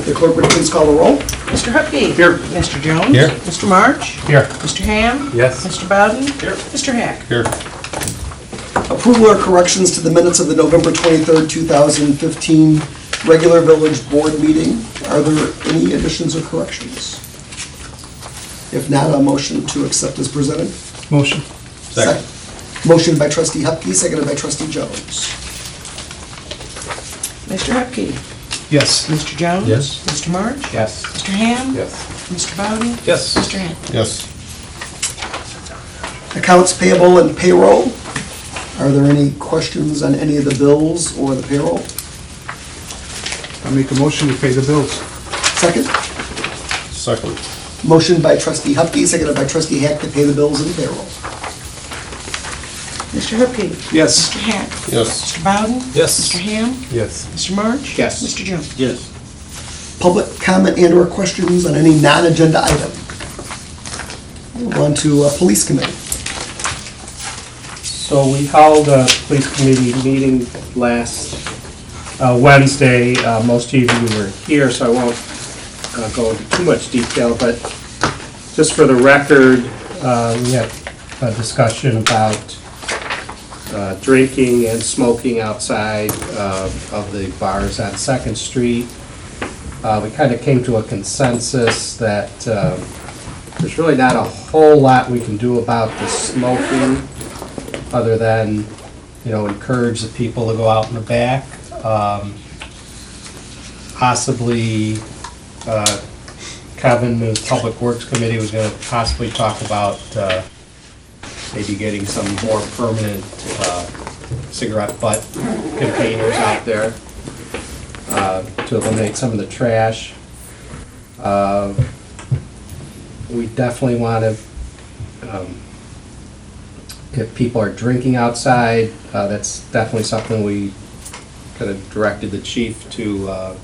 The clerk would please call the roll. Mr. Hupkey. Here. Mr. Jones. Here. Mr. March. Here. Mr. Ham. Yes. Mr. Bowden. Here. Mr. Hack. Here. Approval or corrections to the minutes of the November 23rd, 2015 regular village board meeting. Are there any additions or corrections? If not, a motion to accept as presented. Motion. Second. Motion by trustee Hupkey, seconded by trustee Jones. Mr. Hupkey. Yes. Mr. Jones. Yes. Mr. March. Yes. Mr. Ham. Yes. Mr. Bowden. Yes. Mr. Hack. Yes. Accounts payable and payroll. Are there any questions on any of the bills or the payroll? I make a motion to pay the bills. Second. Second. Motion by trustee Hupkey, seconded by trustee Hack to pay the bills and payroll. Mr. Hupkey. Yes. Mr. Hack. Yes. Mr. Bowden. Yes. Mr. Ham. Yes. Mr. March. Yes. Mr. Jones. Yes. Public comment and or questions on any non-agenda item. Move on to police committee. So we held a police committee meeting last Wednesday. Most of you were here, so I won't go into too much detail, but just for the record, we had a discussion about drinking and smoking outside of the bars on 2nd Street. We kind of came to a consensus that there's really not a whole lot we can do about the smoking, other than, encourage the people to go out in the back. Possibly, Kevin, the Public Works Committee, was going to possibly talk about maybe getting some more permanent cigarette butt containers out there to eliminate some of the trash. We definitely want to, if people are drinking outside, that's definitely something we kind of directed the chief to,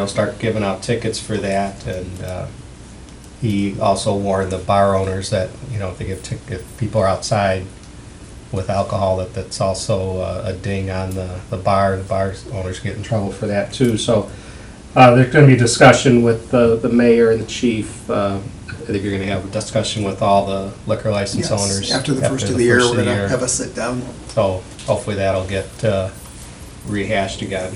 start giving out tickets for that. And he also warned the bar owners that, if people are outside with alcohol, that's also a ding on the bar. The bar owners get in trouble for that too. So there's going to be a discussion with the mayor and the chief. I think you're going to have a discussion with all the liquor license Yes, owners. after the first of the year, we're going to have a sit down. So hopefully that'll get rehashed again.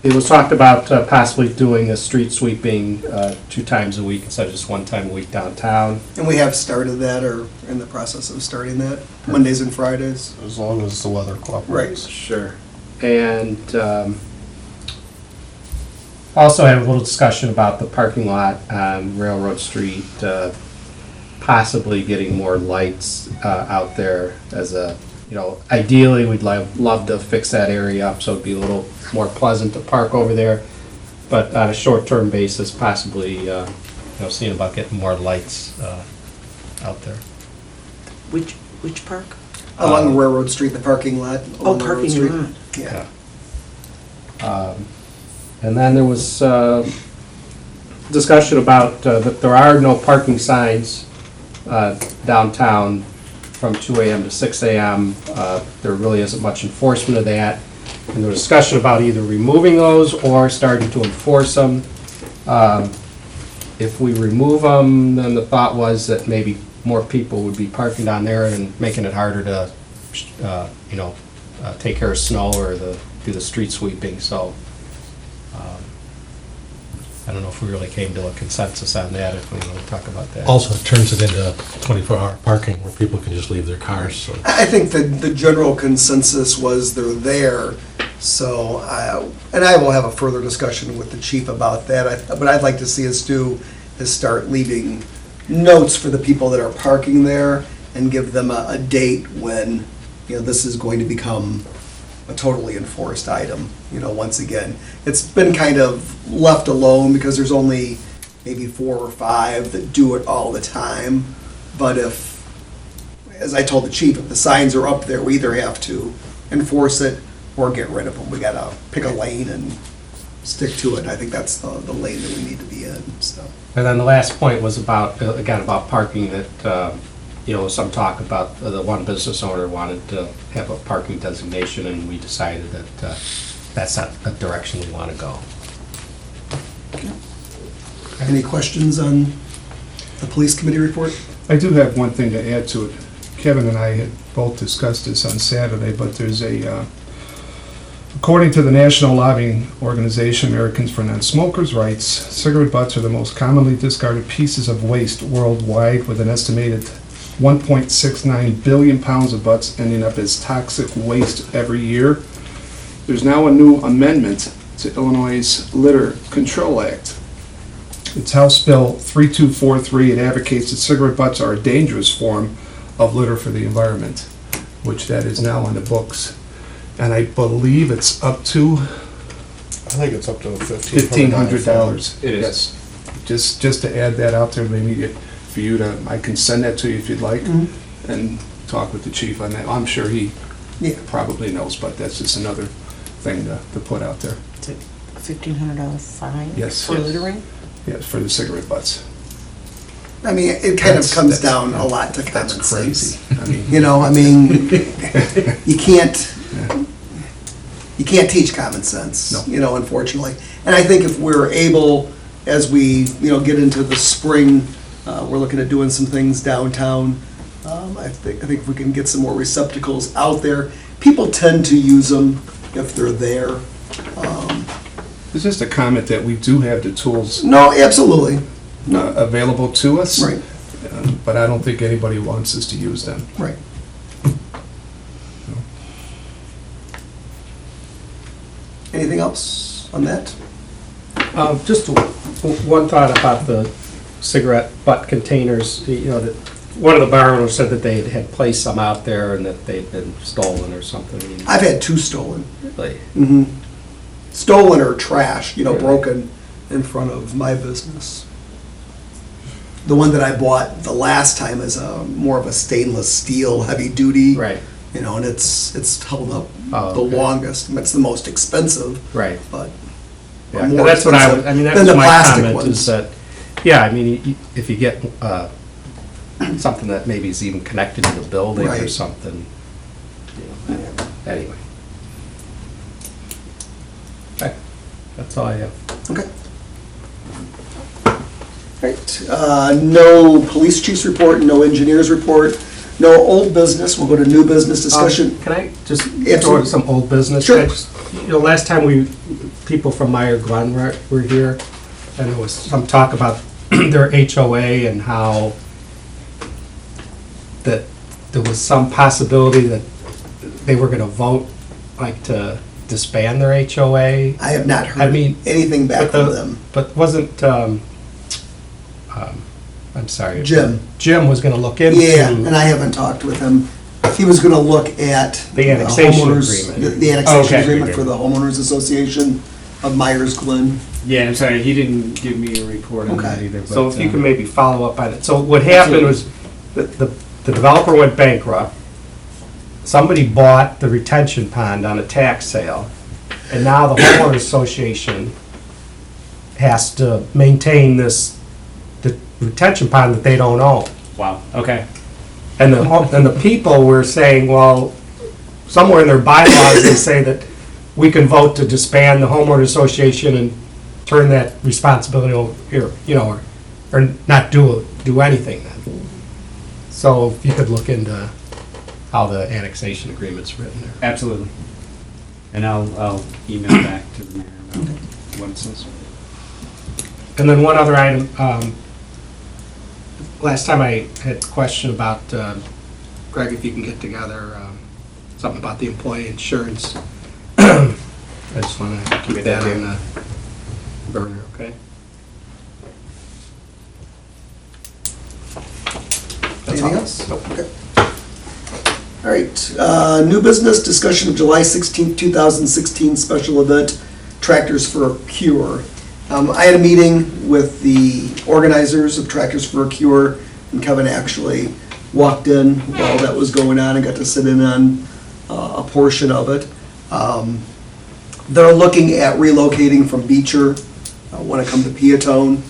It was talked about possibly doing a street sweeping 2 times a week instead of just 1 time a week downtown. And we have started that, or in the process of starting that, Mondays and Fridays. As long as the weather cooperates. Right. Sure. And also had a little discussion about the parking lot on Railroad Street, possibly getting more lights out there as a, ideally we'd love to fix that area up so it'd be a little more pleasant to park over there. But on a short-term basis, possibly, seeing about getting more lights out there. Which park? Along Railroad Street, the parking lot. Oh, along the Railroad parking Street. lot. Yeah. And then there was discussion about that there are no parking signs downtown from 2 a.m. to 6 a.m. There really isn't much enforcement of that. And there was discussion about either removing those or starting to enforce them. If we remove them, then the thought was that maybe more people would be parking down there and making it harder to, take care of snow or do the street sweeping. So I don't know if we really came to a consensus on that, if we want to talk about that. Also, it turns it into 24-hour parking where people can just leave their cars. So. I think the general consensus was they're there. So, and I will have a further discussion with the chief about that. But I'd like to see us do is start leaving notes for the people that are parking there and give them a date when, this is going to become a totally enforced item. Once again, it's been kind of left alone because there's only maybe 4 or 5 that do it all the time. But if, as I told the chief, if the signs are up there, we either have to enforce it or get rid of them. We gotta pick a lane and stick to it. I think that's the lane that we need to be in. So. And then the last point was about, again, about parking, that, some talk about the one business owner wanted to have a parking designation, and we decided that that's not the direction we want to go. Any questions on the police committee report? I do have one thing to add to it. Kevin and I had both discussed this on Saturday, but there's according to the National Lobbying Organization, Americans for Non-Smokers' Rights, cigarette butts are the most commonly discarded pieces of waste worldwide, with an estimated 1.69 billion pounds of butts ending up as toxic waste every year. There's now a new amendment to Illinois' Litter Control Act. It's House Bill 3243. It advocates that cigarette butts are a dangerous form of litter for the environment, which that is now on the books. And I believe it's up to I think it's up to $1,500. It is. Yes. Just to add that out there, maybe for you to, I can send that to you if you'd like, and talk with the chief on that. I'm sure he Yeah. probably knows, but that's just another thing to put out there. It's a $1,500 fine Yes. for littering? Yes, for the cigarette butts. I mean, it kind of That's- comes that's- down a lot to That's common crazy. sense. I mean, You know, I mean, you can't teach common sense, No. you know, unfortunately. And I think if we're able, as we, get into the spring, we're looking at doing some things downtown. I think if we can get some more receptacles out there, people tend to use them if they're there. it's just a comment that we do have the tools No, absolutely, available to us. right, But I don't think anybody wants us to use them. right. Anything else on that? Just one thought about the cigarette butt containers. That one of the bar owners said that they had placed some out there and that they'd been stolen or something. I've had 2 stolen. Really? Mm-hmm. Stolen or trash, Really? broken in front of my business. The one that I bought the last time is more of a stainless steel, heavy duty. Right, And it's held up Oh, the okay. longest. It's the most expensive, right. but Yeah, more that's what expensive that than was the my plastic comment, ones. is that, yeah, I mean, if you get something that maybe is even connected to the building or Right. something, anyway. Okay, that's all I have. Okay. Right. No police chief's report, no engineer's report, no old business. We'll go to new business discussion. Can I just Absolutely. throw in some old business? Sure. I just- last time people from Meyer Glen were here, and there was some talk about their HOA and how that there was some possibility that they were gonna vote, like, to disband their HOA. I have not I heard mean, anything back but from them. But wasn't, I'm sorry. Jim. Jim was gonna look into. Yeah, and I haven't talked with him. He was gonna look at The annexation homeowners- agreement. The annexation Okay. agreement for the homeowners association of Myers Glen. Yeah, I'm sorry, he didn't give me a report on that Okay. either. So but, if you uh, can maybe follow up on it. So what happened was, the developer went bankrupt, somebody bought the retention pond on a tax sale, and now the homeowners association has to maintain the retention pond that they don't own. Wow, okay. And the people were saying, well, somewhere in their bylaws, they say that we can vote to disband the homeowner association and turn that responsibility over here, or not do anything then. So if you could look into how the annexation agreement's written there. Absolutely. And I'll email back to the mayor about what it says. And then one other item, last time I had a question about, Greg, if you can get together, something about the employee insurance. I just want to keep that on the burner, okay? That's all. Anything else? Okay. All right, new business, discussion of July 16th, 2016 special event, Tractors for a Cure. I had a meeting with the organizers of Tractors for a Cure, and Kevin actually walked in while that was going on and got to sit in on a portion of it. They're looking at relocating from Beecher, want to come to Peotone.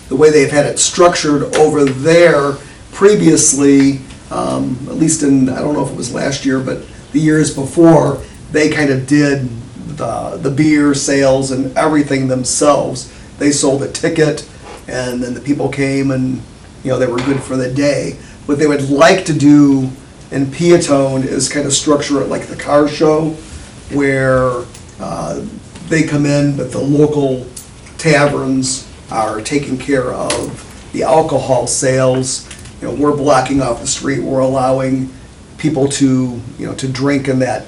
The way they've had it structured over there previously, at least in, I don't know if it was last year, but the years before, they kind of did the beer sales and everything themselves. They sold a ticket, and then the people came and, they were good for the day. What they would like to do in Peotone is kind of structure it like the car show, where they come in, but the local taverns are taking care of the alcohol sales. We're blocking off the street, we're allowing people to, to drink in that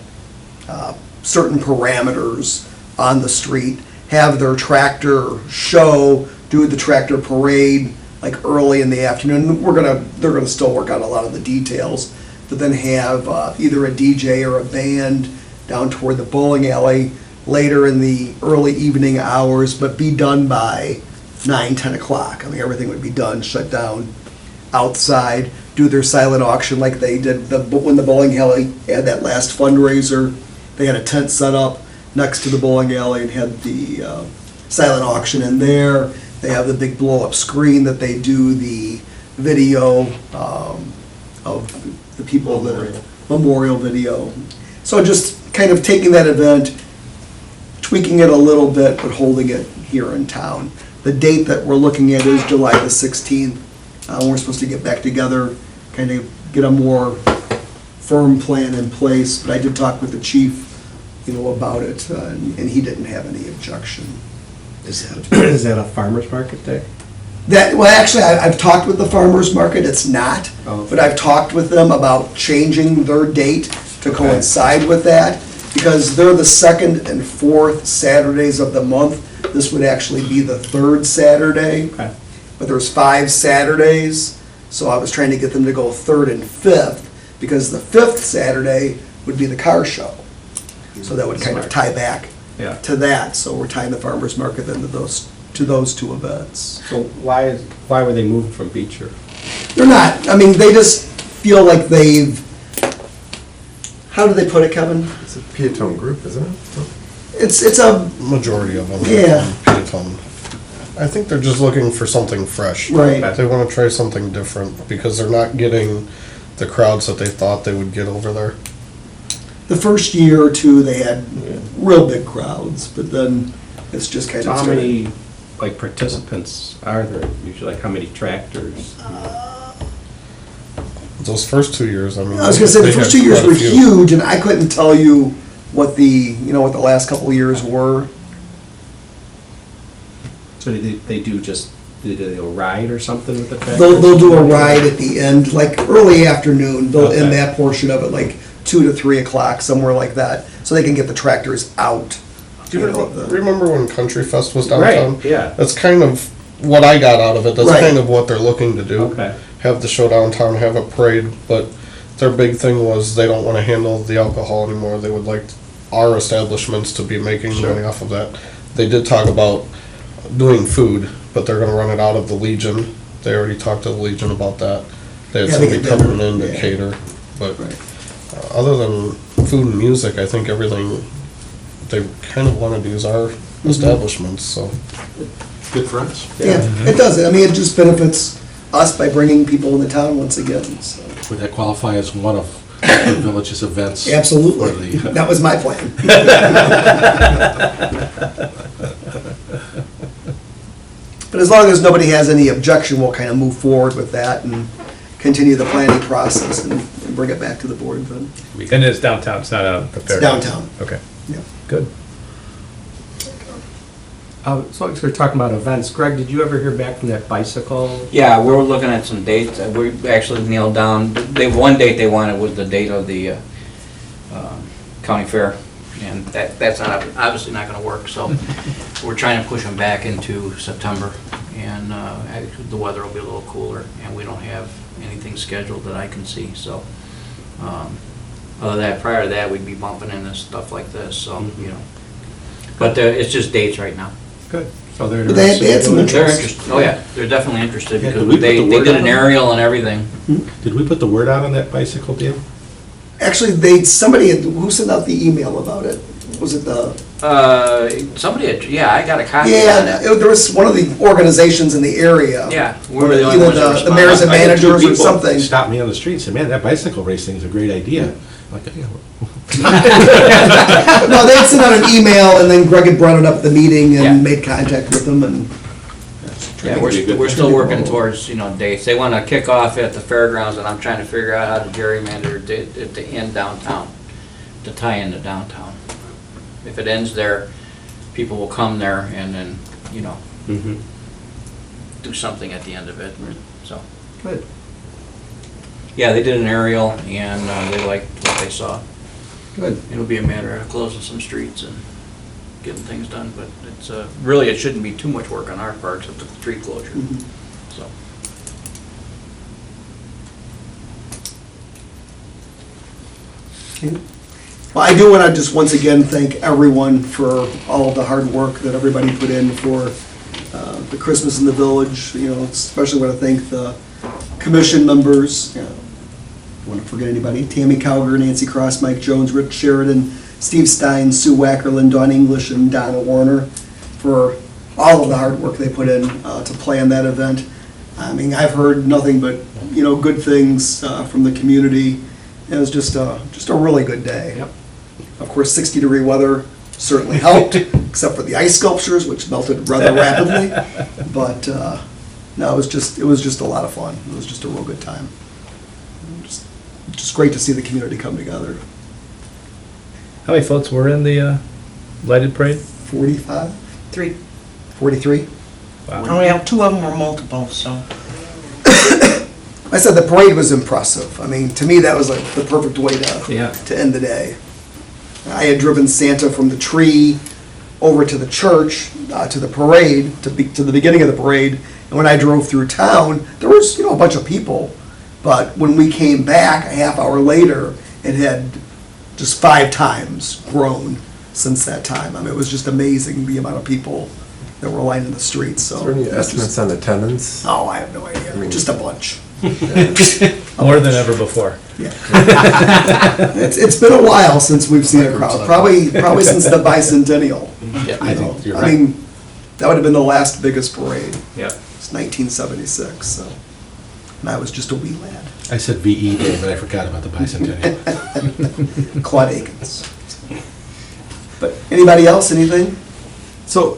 certain parameters on the street, have their tractor show, do the tractor parade like early in the afternoon. They're gonna still work out a lot of the details, but then have either a DJ or a band down toward the bowling alley later in the early evening hours, but be done by 9, 10 o'clock. I mean, everything would be done, shut down outside, do their silent auction like they did when the bowling alley had that last fundraiser. They had a tent set up next to the bowling alley and had the silent auction in there. They have the big blow-up screen that they do the video of the people that are memorial video. So just kind of taking that event, tweaking it a little bit, but holding it here in town. The date that we're looking at is July the 16th. We're supposed to get back together, kind of get a more firm plan in place, but I did talk with the chief, about it, and he didn't have any objection. Is that a farmer's market day? Actually, I've talked with the farmers market, it's not, but I've talked with them about changing their date to coincide with that, because they're the second and fourth Saturdays of the month. This would actually be the third Saturday, but there's 5 Saturdays, so I was trying to get them to go third and fifth, because the fifth Saturday would be the car show. So that would kind of tie back to that, so we're tying the farmers market then to those two events. So why were they moved from Beecher? They're not, I mean, they just feel like they've, how do they put it, Kevin? It's a Peotone group, isn't it? It's a, Majority of them. Yeah. Peotone. I think they're just looking for something fresh. right, They want to try something different because they're not getting the crowds that they thought they would get over there. the first year or two, they had real big crowds, but then it's just kind So of. how many, participants are there usually? Like, how many tractors? Those first 2 years, I mean. I was gonna say, the they first had 2 years quite a were few. huge, and I couldn't tell you what what the last couple of years were. So they do a ride or something with the tractors? They'll do a ride at the end, like early afternoon, they'll end Okay. that portion of it, like 2 to 3 o'clock, somewhere like that, so they can get the tractors out. Do you the- remember when Country Fest was downtown? Right, yeah. That's kind of what I got out of it. That's Right. kind of what they're looking to do. Okay. Have the show downtown, have a parade, but their big thing was they don't want to handle the alcohol anymore. They would like our establishments to be making money off of that. They did talk about doing food, but they're gonna run it out of the Legion. They already talked to the Legion about that. They had Yeah, they somebody get coming dinner, in to yeah. cater, but Right. other than food and music, I think everything, they kind of wanted to use our establishments, so. Good for us. Yeah, it does, I mean, it just benefits us by bringing people in the town once again, so. Would that qualify as one of the village's events? For Absolutely, the- that was my plan. But as long as nobody has any objection, we'll kind of move forward with that and continue the planning process and bring it back to the board then. And it's downtown, it's not out the fair. It's downtown. Okay, Yeah. good. So as we're talking about events, Greg, did you ever hear back from that bicycle? Yeah, we're looking at some dates. We actually nailed down, one date they wanted was the date of the county fair. And that's not, obviously not gonna work, so we're trying to push them back into September. And actually, the weather will be a little cooler, and we don't have anything scheduled that I can see, so. Other than that, prior to that, we'd be bumping into stuff like this, so, But it's just dates right now. Good. So they're But they had some interested. They're interest. interested, oh yeah, they're definitely interested, Yeah, because did we put they the word did on an it? aerial and everything. Did we put the word out on that bicycle deal? Actually, who sent out the email about it? Was it the? Yeah, I got a copy of Yeah, it. there was one of the organizations in the area. Yeah, we were the only Either ones that the mayors and responded. I had two managers or people something. Stopped me on the street and said, man, that bicycle racing is a great idea. I'm like, yeah, No, they had sent out an email, and then Greg had brought it up at the meeting Yeah. and made contact with them, and Yeah, we're still working towards, dates. They want to kick off at the fairgrounds, and I'm trying to figure out how to gerrymander it at the end downtown, to tie into downtown. If it ends there, people will come there and then, do something at the end of it, so. good. Yeah, they did an aerial, and they liked what they saw. Good. It'll be a matter of closing some streets and getting things done, but it's, really, it shouldn't be too much work on our part, except the street closure, Mhm. so. Well, I do want to just once again thank everyone for all of the hard work that everybody put in for the Christmas in the Village, especially want to thank the commission members. Don't want to forget anybody, Tammy Cowger, Nancy Cross, Mike Jones, Rich Sheridan, Steve Stein, Sue Wackerlin, Dawn English, and Donna Warner for all of the hard work they put in to plan that event. I mean, I've heard nothing but, good things from the community. It was just a really good day. Yep. Of course, 60-degree weather certainly helped, except for the ice sculptures, which melted rather rapidly. But no, it was just a lot of fun. It was just a real good time. Just great to see the community come together. How many floats were in the lighted parade? 45, 3. 43. And we have 2 of them were multiple, so. I said the parade was impressive. I mean, to me, that was like the perfect way to end the day. I had driven Santa from the tree over to the church, to the parade, to the beginning of the parade. And when I drove through town, there was, a bunch of people. But when we came back a half hour later, it had just 5 times grown since that time. I mean, it was just amazing the amount of people that were lining the streets. So, Is there any estimates on attendance? Oh, I have no idea. I mean- Just a bunch. More than ever before. Yeah. It's been a while since we've seen a crowd. Probably since the bicentennial. Yeah, I think you're I right. mean, that would have been the last biggest parade. yeah. It's 1976, so. And I was just a wee lad. I said VE Day, but I forgot about the bicentennial. Claude Akins. But anybody else, anything? So,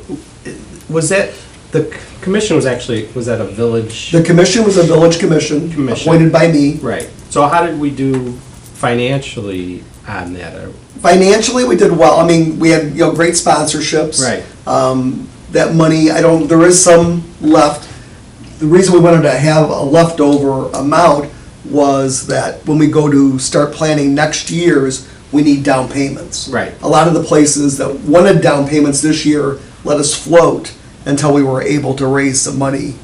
was that, the commission was that a village? The commission was a village commission, Commission. appointed by me. Right. So how did we do financially on that? Financially, we did well. I mean, we had, great sponsorships. Right. That money, there is some left. The reason we wanted to have a leftover amount was that when we go to start planning next year's, we need down payments. Right. A lot of the places that wanted down payments this year let us float until we were able to raise some money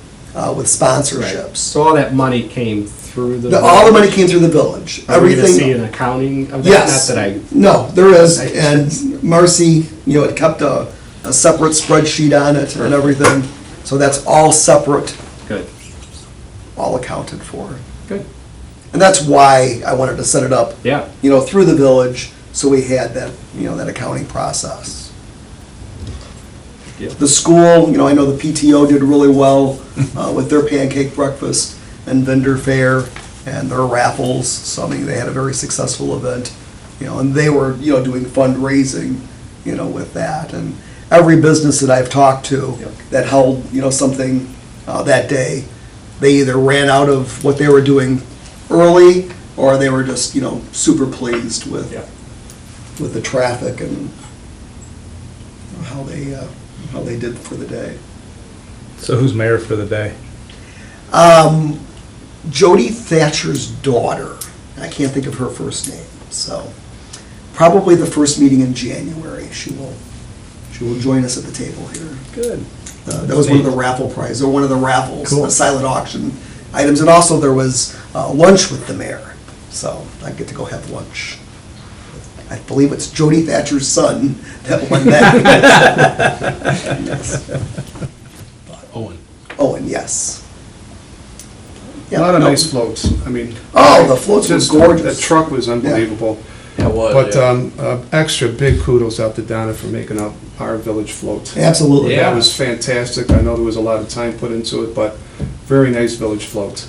with sponsorships. So all that money came through the. All the money came through the village. Are we gonna Everything. see an accounting of that? Yes. Not that I. No, there is, and Marcy, had kept a separate spreadsheet on it and everything, so that's all separate, Good. all accounted for. Good. And that's why I wanted to set it up, Yeah. through the village, so we had that, that accounting process. Yep. The school, I know the PTO did really well with their pancake breakfast and vendor fair and their raffles, so I mean, they had a very successful event, and they were, doing fundraising, with that. And every business that I've talked to that held, something that day, they either ran out of what they were doing early, or they were just, super pleased with the traffic and how they did for the day. So who's mayor for the day? Jody Thatcher's daughter. I can't think of her first name, so probably the first meeting in January. She will join us at the table here. Good. That was one of the raffle prizes, or one of the raffles, Cool. the silent auction items, and also there was lunch with the mayor. So I get to go have lunch. I believe it's Jody Thatcher's son that won that. Yes. Owen, yes. A lot of nice floats. I mean. Oh, the floats were just gorgeous. The truck was unbelievable. It was. But extra big kudos out to Donna for making up our village float. Absolutely. That was fantastic. I know there was a lot of time put into it, but very nice village float.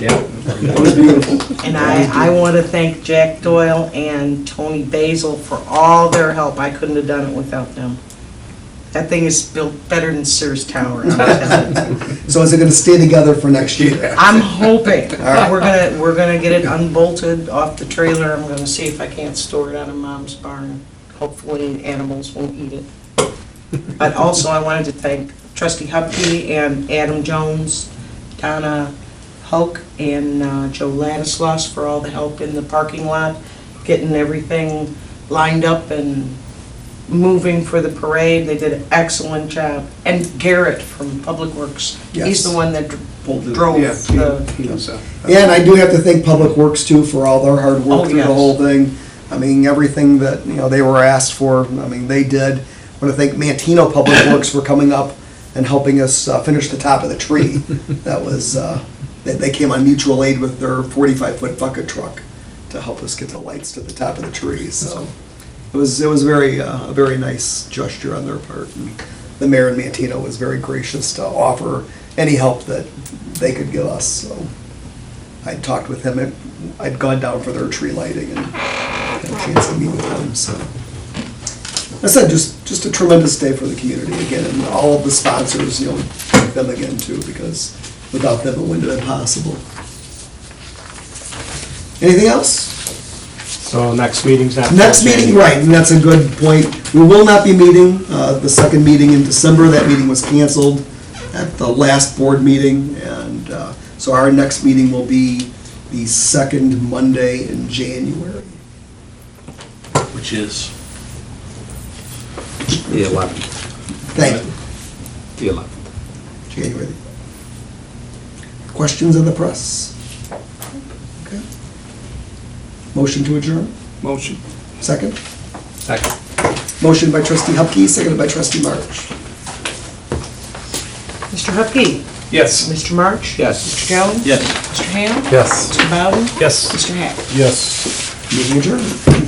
Yeah. It was beautiful. And I want to thank Jack Doyle and Tony Basil for all their help. I couldn't have done it without them. That thing is built better than Sears Tower. So is it gonna stay together for next year? I'm hoping. right. We're gonna get it unbolted off the trailer. I'm gonna see if I can't store it out of Mom's barn. Hopefully animals won't eat it. But also I wanted to thank Trustee Hupkey and Adam Jones, Donna Hulk, and Joe Ladislaus for all the help in the parking lot, getting everything lined up and moving for the parade. They did an excellent job. And Garrett from Public Works, Yes. he's the one that Pulled it. drove Yeah, the, he knows that. Yeah, and I do have to thank Public Works too for all their hard work Oh, through the yes. whole thing. I mean, everything that, they were asked for, I mean, they did. I want to thank Mantino Public Works for coming up and helping us finish the top of the tree. That was, they came on mutual aid with their 45-foot bucket truck to help us get the lights to the top of the tree, so. It was very, a very nice gesture on their part. And the mayor and Mantino was very gracious to offer any help that they could give us, so. I'd talked with him, I'd gone down for their tree lighting and had a chance to meet with them, so. I said, just a tremendous day for the community again, and all of the sponsors, thank them again too, because without them, it wouldn't have been possible. Anything else? So next meeting's not. Next meeting, right, and that's a good point. We will not be meeting, the second meeting in December. That meeting was canceled at the last board meeting, and so our next meeting will be the second Monday in January. Which is? The 11th. Thank you, The 11th. January. Questions of the press? Okay. Motion to adjourn? Motion. Second? Second. Motion by trustee Hupkey, seconded by trustee March. Mr. Hupkey. Yes. Mr. March. Yes. Mr. Jones. Yes. Mr. Ham. Yes. Mr. Bowden. Yes. Mr. Hack. Yes. Meeting adjourned.